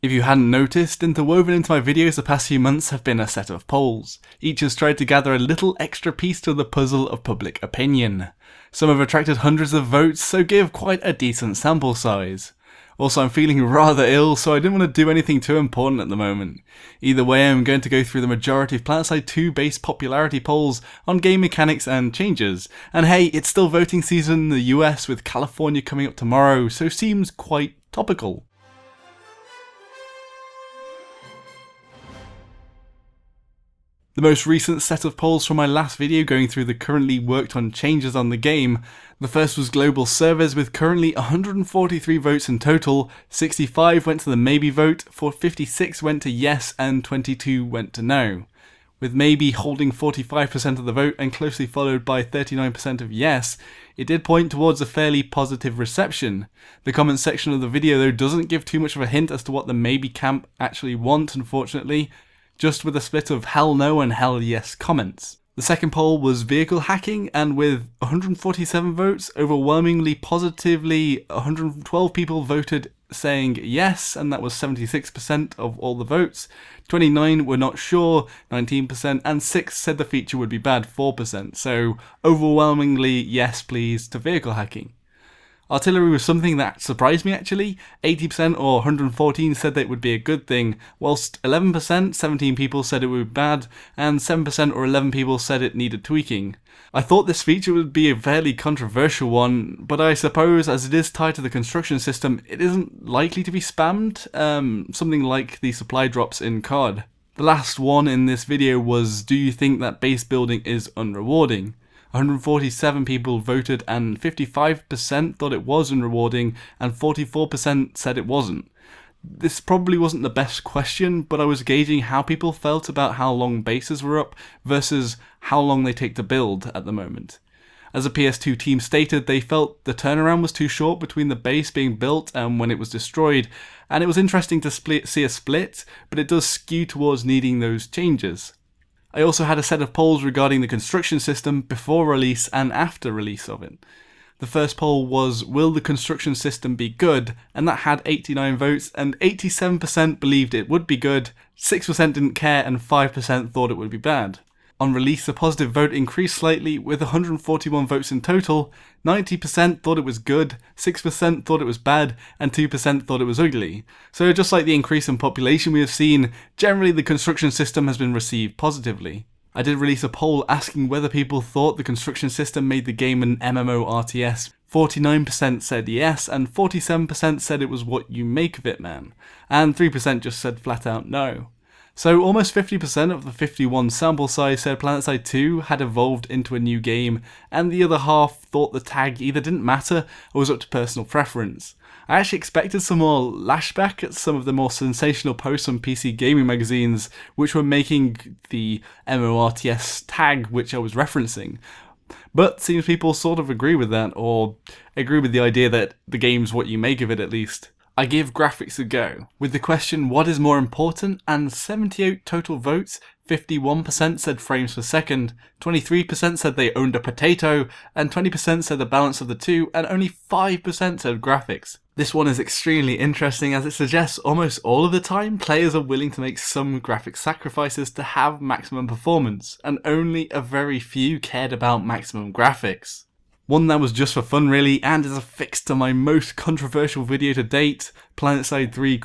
If you hadn't noticed, interwoven into my videos the past few months have been a set of polls. Each has tried to gather a little extra piece to the puzzle of public opinion. Some have attracted hundreds of votes, so give quite a decent sample size. Also, I'm feeling rather ill, so I didn't want to do anything too important at the moment. Either way, I'm going to go through the majority of Planetside 2 based popularity polls on game mechanics and changes. And hey, it's still voting season in the US with California coming up tomorrow, so seems quite topical. The most recent set of polls from my last video going through the currently worked on changes on the game. The first was global servers with currently 143 votes in total, 65 went to the maybe vote, 56 went to yes and 22 went to no. With maybe holding 45% of the vote and closely followed by 39% of yes, it did point towards a fairly positive reception. The comments section of the video though doesn't give too much of a hint as to what the maybe camp actually want, unfortunately, just with a split of hell no and hell yes comments. The second poll was vehicle hacking, and with 147 votes, overwhelmingly positively 112 people voted saying yes, and that was 76% of all the votes. 29 were not sure, 19%, and 6 said the feature would be bad, 4%. So overwhelmingly yes please to vehicle hacking. Artillery was something that surprised me actually. 80% or 114 said that it would be a good thing, whilst 11%, 17 people said it would be bad, and 7% or 11 people said it needed tweaking. I thought this feature would be a fairly controversial one, but I suppose as it is tied to the construction system, it isn't likely to be spammed, something like the supply drops in COD. The last one in this video was, do you think that base building is unrewarding? 147 people voted and 55% thought it was unrewarding and 44% said it wasn't. This probably wasn't the best question, but I was gauging how people felt about how long bases were up versus how long they take to build at the moment. As a PS2 team stated, they felt the turnaround was too short between the base being built and when it was destroyed, and it was interesting to see a split, but it does skew towards needing those changes. I also had a set of polls regarding the construction system before release and after release of it. The first poll was, will the construction system be good? And that had 89 votes, and 87% believed it would be good, 6% didn't care, and 5% thought it would be bad. On release, the positive vote increased slightly, with 141 votes in total. 90% thought it was good, 6% thought it was bad, and 2% thought it was ugly. So just like the increase in population we have seen, generally the construction system has been received positively. I did release a poll asking whether people thought the construction system made the game an MMO RTS. 49% said yes, and 47% said it was what you make of it, man. And 3% just said flat out no. So almost 50% of the 51 sample size said Planetside 2 had evolved into a new game, and the other half thought the tag either didn't matter or was up to personal preference. I actually expected some more lashback at some of the more sensational posts on PC gaming magazines which were making the MMORTS tag which I was referencing. But seems people sort of agree with that, or agree with the idea that the game's what you make of it at least. I give graphics a go, with the question what is more important, and 78 total votes, 51% said frames per second, 23% said they owned a potato, and 20% said the balance of the two, and only 5% said graphics. This one is extremely interesting as it suggests almost all of the time players are willing to make some graphic sacrifices to have maximum performance, and only a very few cared about maximum graphics. One that was just for fun really, and is affixed to my most controversial video to date, Planetside 3 ?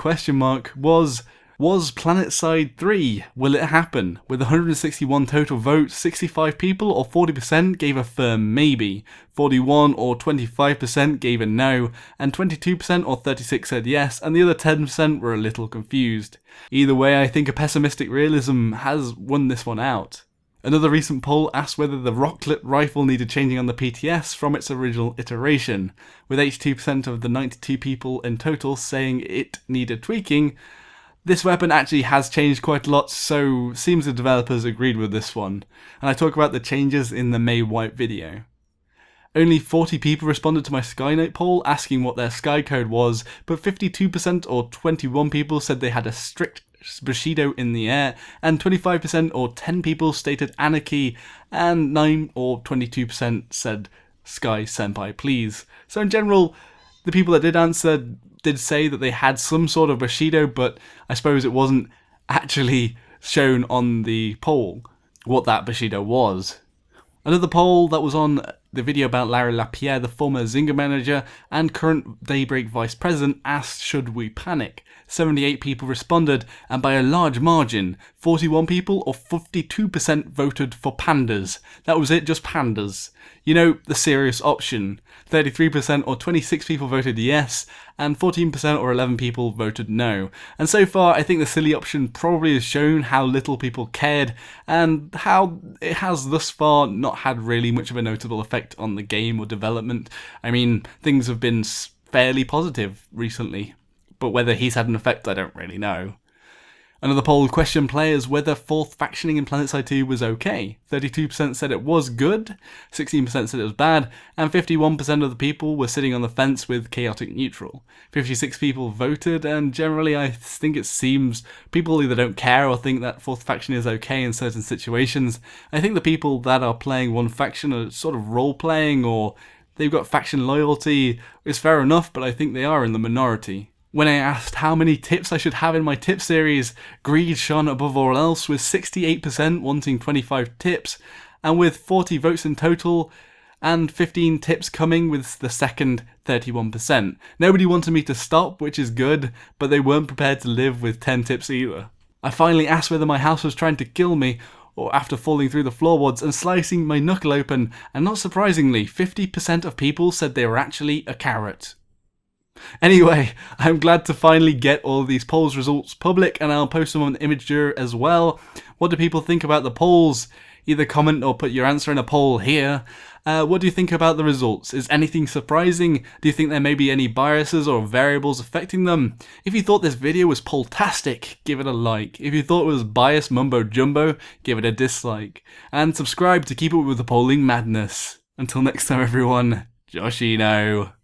Was Planetside 3, will it happen? With 161 total votes, 65 people or 40% gave a firm maybe, 41 or 25% gave a no, and 22% or 36 said yes, and the other 10% were a little confused. Either way, I think a pessimistic realism has won this one out. Another recent poll asked whether the rocklet rifle needed changing on the PTS from its original iteration, with 82% of the 92 people in total saying it needed tweaking. This weapon actually has changed quite a lot, so seems the developers agreed with this one, and I talk about the changes in the May Wipe video. Only 40 people responded to my Skynote poll asking what their Sky code was, but 52% or 21 people said they had a strict Bushido in the air, and 25% or 10 people stated Anarchy, and 9 or 22% said Sky Senpai please. So in general, the people that did answer did say that they had some sort of Bushido, but I suppose it wasn't actually shown on the poll what that Bushido was. Another poll that was on the video about Larry Lapierre, the former Zynga manager and current Daybreak vice president, asked, should we panic? 78 people responded, and by a large margin, 41 people or 52% voted for pandas. That was it, just pandas. You know, the serious option. 33% or 26 people voted yes, and 14% or 11 people voted no. And so far, I think the silly option probably has shown how little people cared, and how it has thus far not had really much of a notable effect on the game or development. I mean, things have been fairly positive recently, but whether he's had an effect, I don't really know. Another poll questioned players whether fourth factioning in Planetside 2 was okay. 32% said it was good, 16% said it was bad, and 51% of the people were sitting on the fence with chaotic neutral. 56 people voted, and generally I think it seems people either don't care or think that fourth faction is okay in certain situations. I think the people that are playing one faction are sort of role-playing, or they've got faction loyalty. It's fair enough, but I think they are in the minority. When I asked how many tips I should have in my tip series, greed shone above all else, with 68% wanting 25 tips, and with 40 votes in total, and 15 tips coming with the second 31%. Nobody wanted me to stop, which is good, but they weren't prepared to live with 10 tips either. I finally asked whether my house was trying to kill me, or after falling through the floorboards and slicing my knuckle open, and not surprisingly, 50% of people said they were actually a carrot. Anyway, I'm glad to finally get all of these polls results public, and I'll post them on Imager as well. What do people think about the polls? Either comment or put your answer in a poll here. What do you think about the results? Is anything surprising? Do you think there may be any biases or variables affecting them? If you thought this video was poll-tastic, give it a like. If you thought it was biased mumbo jumbo, give it a dislike. And subscribe to keep up with the polling madness. Until next time everyone, Joshino.